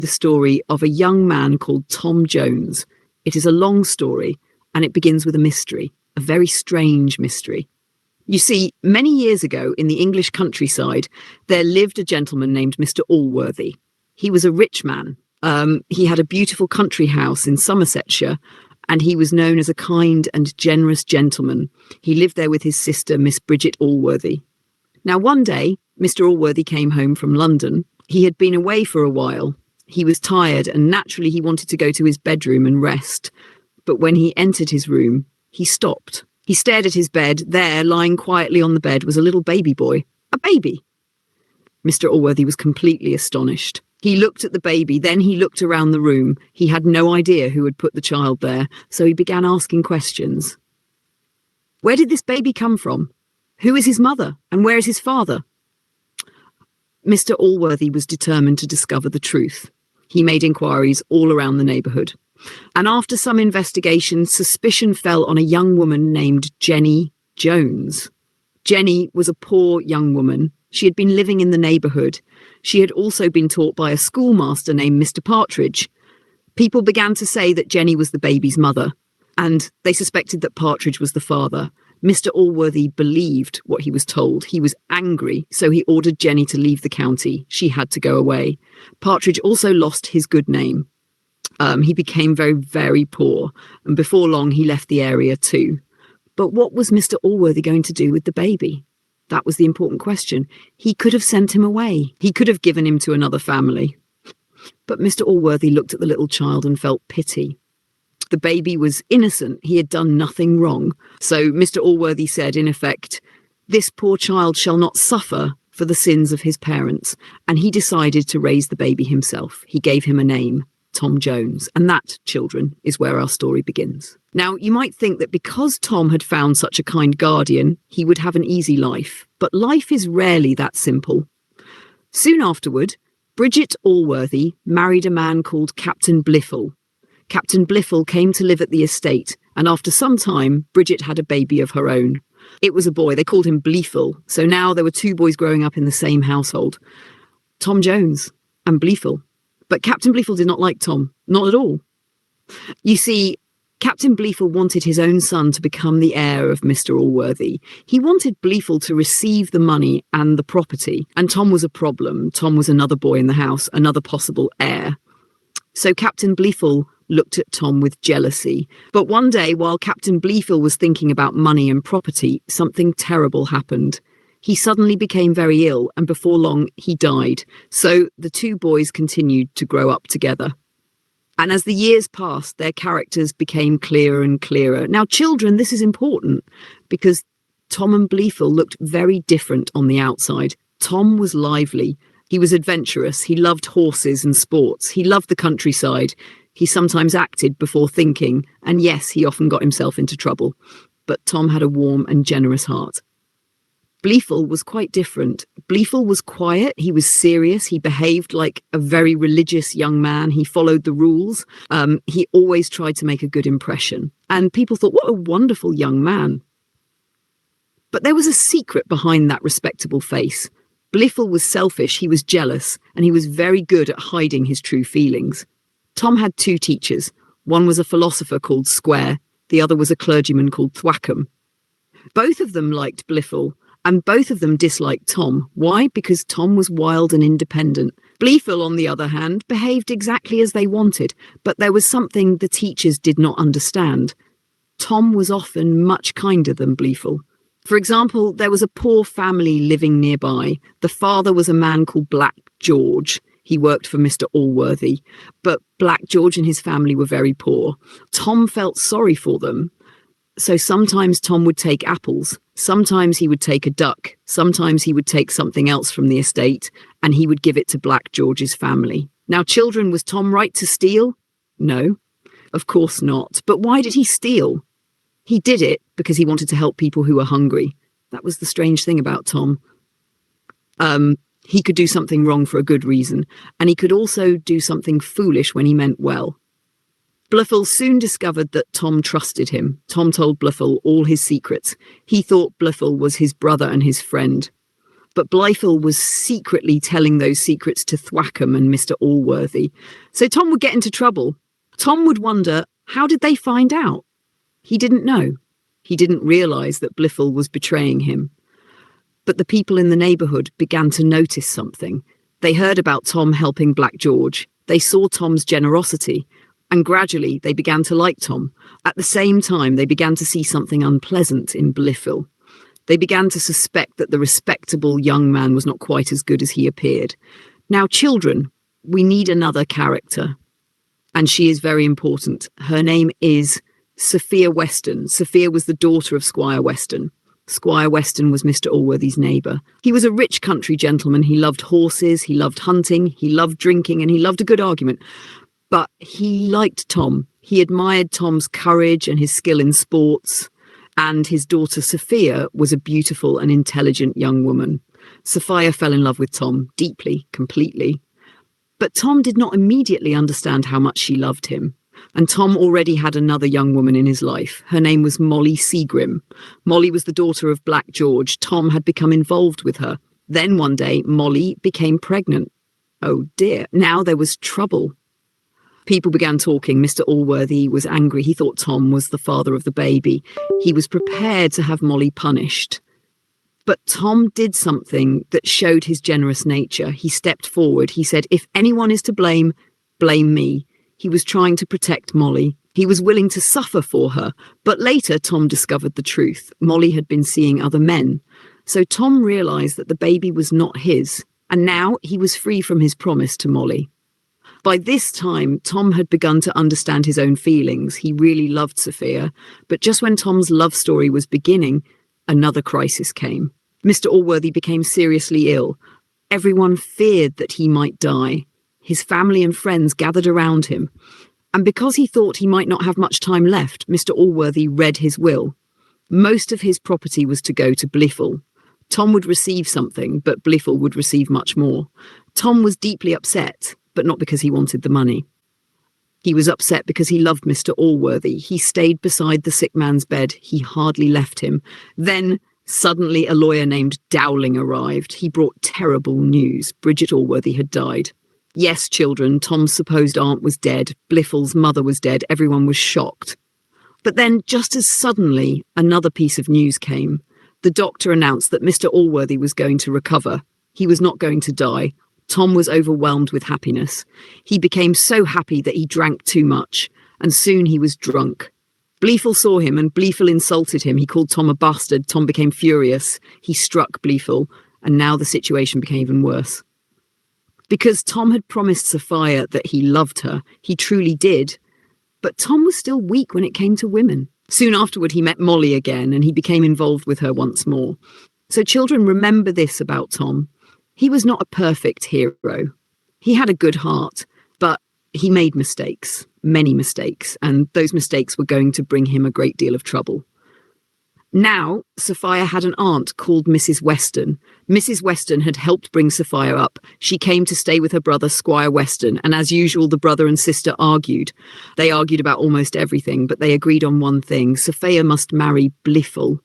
the story of a young man called Tom Jones. It is a long story, and it begins with a mystery, a very strange mystery. You see, many years ago in the English countryside, there lived a gentleman named Mr. Allworthy. He was a rich man. He had a beautiful country house in Somersetshire, and he was known as a kind and generous gentleman. He lived there with his sister, Miss Bridget Allworthy. Now, one day, Mr. Allworthy came home from London. He had been away for a while. He was tired, and naturally he wanted to go to his bedroom and rest. But when he entered his room, he stopped. He stared at his bed. There, lying quietly on the bed, was a little baby boy. A baby! Mr. Allworthy was completely astonished. He looked at the baby, then he looked around the room. He had no idea who had put the child there, so he began asking questions. Where did this baby come from? Who is his mother, and where is his father? Mr. Allworthy was determined to discover the truth. He made inquiries all around the neighbourhood. And after some investigation, suspicion fell on a young woman named Jenny Jones. Jenny was a poor young woman. She had been living in the neighbourhood. She had also been taught by a schoolmaster named Mr. Partridge. People began to say that Jenny was the baby's mother, and they suspected that Partridge was the father. Mr. Allworthy believed what he was told. He was angry, so he ordered Jenny to leave the county. She had to go away. Partridge also lost his good name. He became very, very poor, and before long he left the area too. But what was Mr. Allworthy going to do with the baby? That was the important question. He could have sent him away. He could have given him to another family. But Mr. Allworthy looked at the little child and felt pity. The baby was innocent. He had done nothing wrong. So Mr. Allworthy said, in effect, this poor child shall not suffer for the sins of his parents. And he decided to raise the baby himself. He gave him a name, Tom Jones. And that, children, is where our story begins. Now, you might think that because Tom had found such a kind guardian, he would have an easy life. But life is rarely that simple. Soon afterward, Bridget Allworthy married a man called Captain Blifil. Captain Blifil came to live at the estate, and after some time, Bridget had a baby of her own. It was a boy. They called him Blifil. So now there were two boys growing up in the same household, Tom Jones and Blifil. But Captain Blifil did not like Tom, not at all. You see, Captain Blifil wanted his own son to become the heir of Mr. Allworthy. He wanted Blifil to receive the money and the property, and Tom was a problem. Tom was another boy in the house, another possible heir. So Captain Blifil looked at Tom with jealousy. But one day, while Captain Blifil was thinking about money and property, something terrible happened. He suddenly became very ill, and before long, he died. So the two boys continued to grow up together. And as the years passed, their characters became clearer and clearer. Now, children, this is important, because Tom and Blifil looked very different on the outside. Tom was lively. He was adventurous. He loved horses and sports. He loved the countryside. He sometimes acted before thinking, and yes, he often got himself into trouble. But Tom had a warm and generous heart. Blifil was quite different. Blifil was quiet, he was serious, he behaved like a very religious young man, he followed the rules, he always tried to make a good impression. And people thought, what a wonderful young man. But there was a secret behind that respectable face. Blifil was selfish, he was jealous, and he was very good at hiding his true feelings. Tom had two teachers. One was a philosopher called Square, the other was a clergyman called Thwackum. Both of them liked Blifil, and both of them disliked Tom. Why? Because Tom was wild and independent. Blifil, on the other hand, behaved exactly as they wanted, but there was something the teachers did not understand. Tom was often much kinder than Blifil. For example, there was a poor family living nearby. The father was a man called Black George. He worked for Mr. Allworthy, but Black George and his family were very poor. Tom felt sorry for them. So sometimes Tom would take apples, sometimes he would take a duck, sometimes he would take something else from the estate, and he would give it to Black George's family. Now, children, was Tom right to steal? No, of course not. But why did he steal? He did it because he wanted to help people who were hungry. That was the strange thing about Tom. He could do something wrong for a good reason, and he could also do something foolish when he meant well. Blifil soon discovered that Tom trusted him. Tom told Blifil all his secrets. He thought Blifil was his brother and his friend. But Blifil was secretly telling those secrets to Thwackum and Mr. Allworthy. So Tom would get into trouble. Tom would wonder, how did they find out? He didn't know. He didn't realise that Blifil was betraying him. But the people in the neighbourhood began to notice something. They heard about Tom helping Black George. They saw Tom's generosity. And gradually they began to like Tom. At the same time, they began to see something unpleasant in Blifil. They began to suspect that the respectable young man was not quite as good as he appeared. Now, children, we need another character. And she is very important. Her name is Sophia Western. Sophia was the daughter of Squire Western. Squire Western was Mr. Allworthy's neighbour. He was a rich country gentleman. He loved horses, he loved hunting, he loved drinking, and he loved a good argument. But he liked Tom. He admired Tom's courage and his skill in sports. And his daughter Sophia was a beautiful and intelligent young woman. Sophia fell in love with Tom deeply, completely. But Tom did not immediately understand how much she loved him. And Tom already had another young woman in his life. Her name was Molly Seagrim. Molly was the daughter of Black George. Tom had become involved with her. Then one day, Molly became pregnant. Oh dear, now there was trouble. People began talking. Mr. Allworthy was angry. He thought Tom was the father of the baby. He was prepared to have Molly punished. But Tom did something that showed his generous nature. He stepped forward. He said, if anyone is to blame, blame me. He was trying to protect Molly. He was willing to suffer for her. But later, Tom discovered the truth. Molly had been seeing other men. So Tom realised that the baby was not his. And now he was free from his promise to Molly. By this time, Tom had begun to understand his own feelings. He really loved Sophia. But just when Tom's love story was beginning, another crisis came. Mr. Allworthy became seriously ill. Everyone feared that he might die. His family and friends gathered around him. And because he thought he might not have much time left, Mr. Allworthy read his will. Most of his property was to go to Blifil. Tom would receive something, but Blifil would receive much more. Tom was deeply upset, but not because he wanted the money. He was upset because he loved Mr. Allworthy. He stayed beside the sick man's bed. He hardly left him. Then, suddenly, a lawyer named Dowling arrived. He brought terrible news. Bridget Allworthy had died. Yes, children, Tom's supposed aunt was dead. Blifil's mother was dead. Everyone was shocked. But then, just as suddenly, another piece of news came. The doctor announced that Mr. Allworthy was going to recover. He was not going to die. Tom was overwhelmed with happiness. He became so happy that he drank too much, and soon he was drunk. Blifil saw him, and Blifil insulted him. He called Tom a bastard. Tom became furious. He struck Blifil, and now the situation became even worse. Because Tom had promised Sophia that he loved her, he truly did. But Tom was still weak when it came to women. Soon afterward, he met Molly again, and he became involved with her once more. So children, remember this about Tom. He was not a perfect hero. He had a good heart, but he made mistakes, many mistakes, and those mistakes were going to bring him a great deal of trouble. Now, Sophia had an aunt called Mrs. Western. Mrs. Western had helped bring Sophia up. She came to stay with her brother, Squire Western, and as usual, the brother and sister argued. They argued about almost everything, but they agreed on one thing. Sophia must marry Blifil.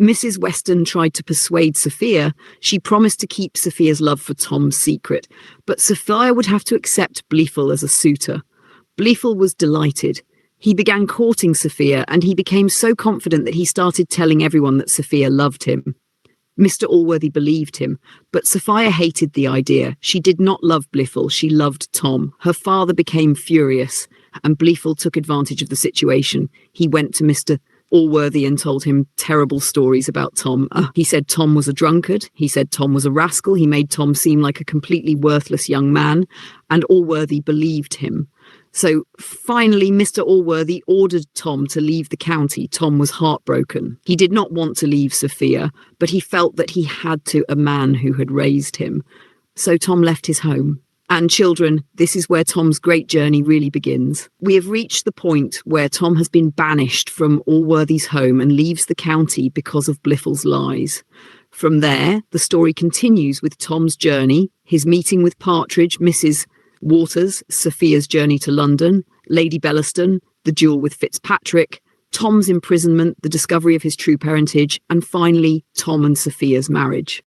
Mrs. Western tried to persuade Sophia. She promised to keep Sophia's love for Tom secret, but Sophia would have to accept Blifil as a suitor. Blifil was delighted. He began courting Sophia, and he became so confident that he started telling everyone that Sophia loved him. Mr. Allworthy believed him, but Sophia hated the idea. She did not love Blifil, she loved Tom. Her father became furious, and Blifil took advantage of the situation. He went to Mr. Allworthy and told him terrible stories about Tom. He said Tom was a drunkard. He said Tom was a rascal. He made Tom seem like a completely worthless young man, and Allworthy believed him. So finally, Mr. Allworthy ordered Tom to leave the county. Tom was heartbroken. He did not want to leave Sophia, but he felt that he had to a man who had raised him. So Tom left his home. And children, this is where Tom's great journey really begins. We have reached the point where Tom has been banished from Allworthy's home and leaves the county because of Blifil's lies. From there, the story continues with Tom's journey, his meeting with Partridge, Mrs. Waters, Sophia's journey to London, Lady Bellaston, the duel with Fitzpatrick, Tom's imprisonment, the discovery of his true parentage, and finally, Tom and Sophia's marriage.